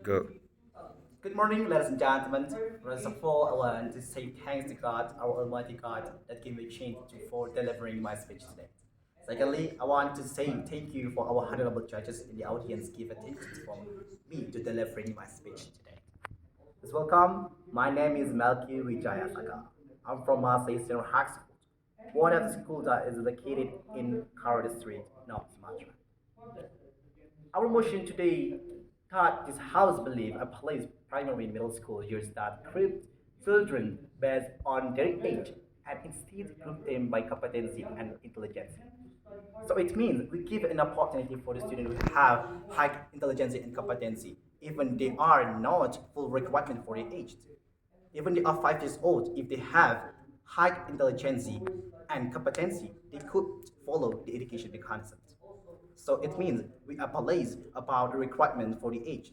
Go. Good morning, ladies and gentlemen. First of all, I want to say thanks to God, our Almighty God, that gave me a chance for delivering my speech today. Secondly, I want to say thank you for our honorable judges in the audience give attention for me to delivering my speech today. Please welcome. My name is Melky Wijaya Sagala. I'm from Masai Senior High School. One of the schools that is located in Kara District, North Sumatra. Our motion today taught this House believe a place primary and middle school years that group children based on their age and instead group them by competency and intelligence. So it means we give an opportunity for the student who have high intelligence and competency, even they are not full requirement for their age. Even they are 5 years old, if they have high intelligence and competency, they could follow the education mechanisms. So it means we are police about the requirement for the aged.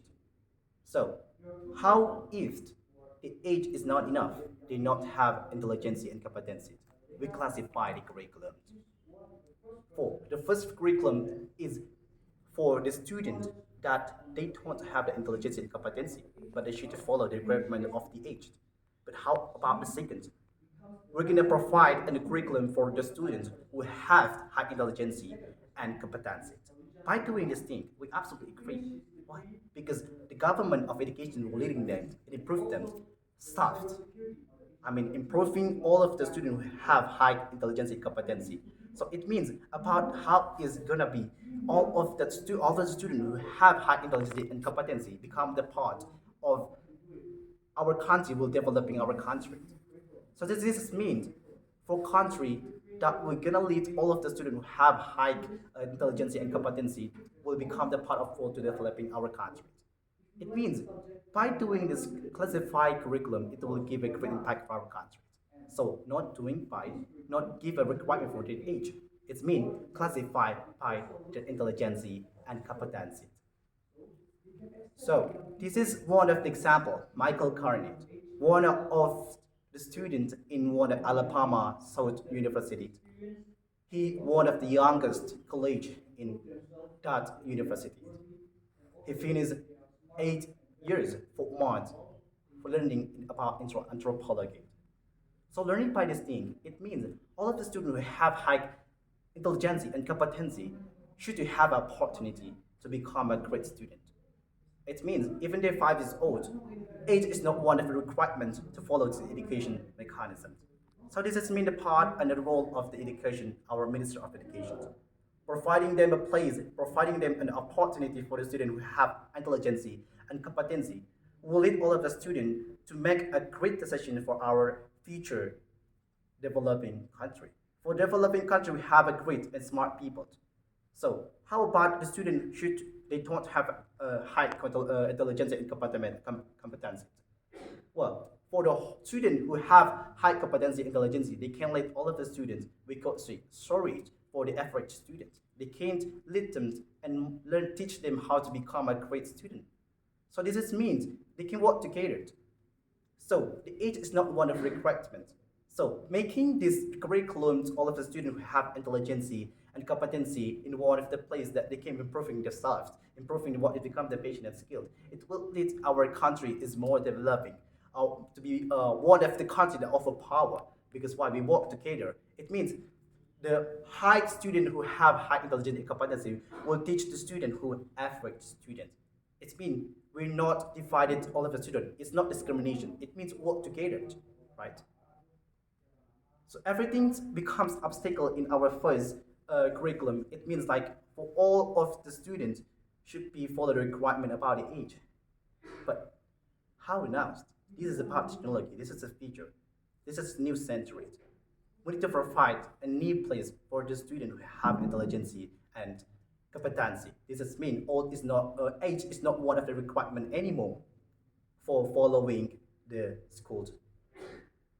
So how if the age is not enough, they not have intelligence and competency? We classify the curriculum. For the first curriculum is for the student that they don't have the intelligence and competency, but they should follow the requirement of the aged. But how about the second? We're going to provide a curriculum for the students who have high intelligence and competency. By doing this thing, we absolutely agree. Why? Because the government of education will leading them and improve them staffed. I mean, improving all of the students who have high intelligence and competency. So it means about how is gonna be all the students who have high intelligence and competency become the part of our country will developing our country. So this means for country that we're gonna lead all of the students who have high intelligence and competency will become the part of for to developing our country. It means by doing this classified curriculum, it will give a great impact for our country. So not doing by not give a requirement for the age. It's mean classify by the intelligence and competency. So this is one of the example, Michael Carnett, one of the students in one of Alabama South University. He one of the youngest college in that university. He finished 8 years, 4 months for learning about anthropology. So learning by this thing, it means all of the students who have high intelligence and competency should have an opportunity to become a great student. It means even they're 5 years old, age is not one of the requirements to follow the education mechanism. So this is mean the part and the role of the education, our Minister of Education, providing them a place, providing them an opportunity for the student who have intelligence and competency, will lead all of the students to make a great decision for our future developing country. For developing country, we have a great and smart people. So how about the student should they don't have high intelligence and competency? Well, for the student who have high competency and intelligence, they can lead all of the students. We could say sorry for the average student. They can't lead them and teach them how to become a great student. So this is means they can work together. So the age is not one of requirements. So making this curriculums, all of the students who have intelligence and competency in one of the place that they can improving themselves, improving what they become the patient and skilled. It will lead our country is more developing, to be one of the country that offer power. Because why we work together, it means the high student who have high intelligence and competency will teach the student who average student. It means we're not divided all of the students. It's not discrimination. It means work together, right? So everything becomes obstacle in our first curriculum. It means like for all of the students should be follow the requirement about the age. But how now? This is about technology. This is a feature. This is new century. We need to provide a new place for the student who have intelligence and competency. This is mean old is not age is not one of the requirement anymore for following the schools.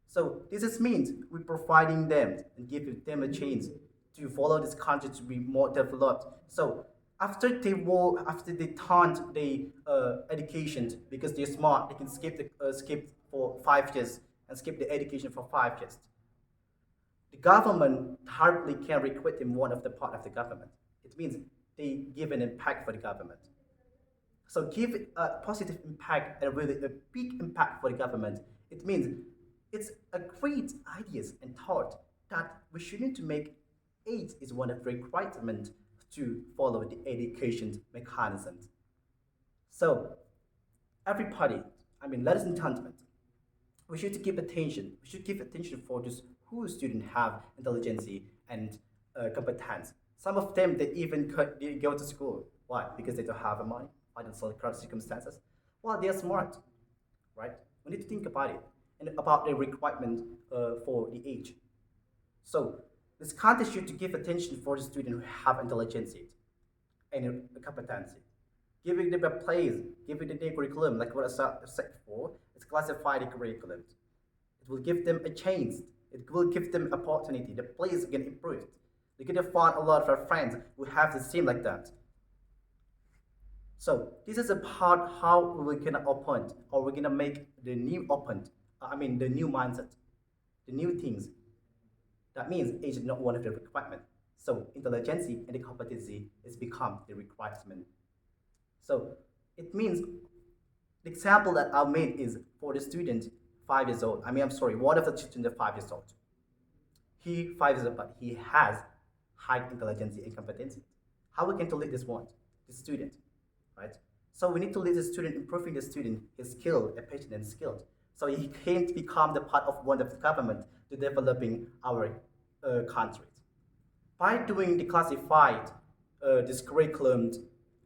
So this is means we're providing them and giving them a chance to follow this country to be more developed. So after they turn the education because they're smart, they can skip for 5 years and skip the education for 5 years. The government hardly can recruit them one of the part of the government. It means they give an impact for the government. So give it a positive impact and really a big impact for the government. It means it's a great ideas and thought that we shouldn't to make age is one of the requirements to follow the education mechanisms. So everybody, I mean, ladies and gentlemen, we should give attention. We should give attention for just who students have intelligence and competence. Some of them they even they go to school. Why? Because they don't have a money, financial current circumstances. Well, they are smart, right? We need to think about it and about the requirement for the age. So this country should give attention for the students who have intelligence and competency. Giving them a place, giving them a curriculum, like what I said before, it's classified curriculum. It will give them a chance. It will give them opportunity. The place can improve. They're gonna find a lot of our friends who have the same like that. So this is about how we're gonna open or we're gonna make the new open. I mean the new mindset, the new things. That means age is not one of the requirements. So intelligence and the competency is become the requirement. So it means the example that I made is for the student 5 years old. I mean, I'm sorry, one of the children is 5 years old. He 5 years old, but he has high intelligence and competency. How we can to lead this one, the student, right? So we need to lead the student, improving the student, his skill, patient and skilled. So he can become the part of one of the government to developing our countries. By doing the classified this curriculum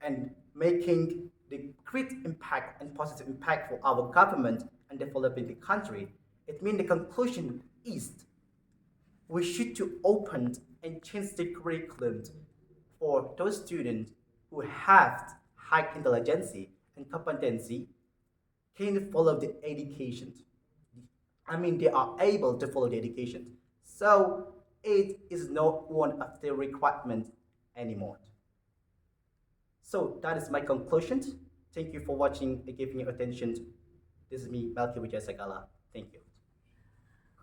and making the great impact and positive impact for our government and developing the country, it means the conclusion is we should to open and change the curriculum for those students who have high intelligence and competency can follow the education. I mean, they are able to follow the education. So it is not one of the requirements anymore. So that is my conclusion. Thank you for watching and giving your attention. This is me, Melky Wijaya Sagala. Thank you.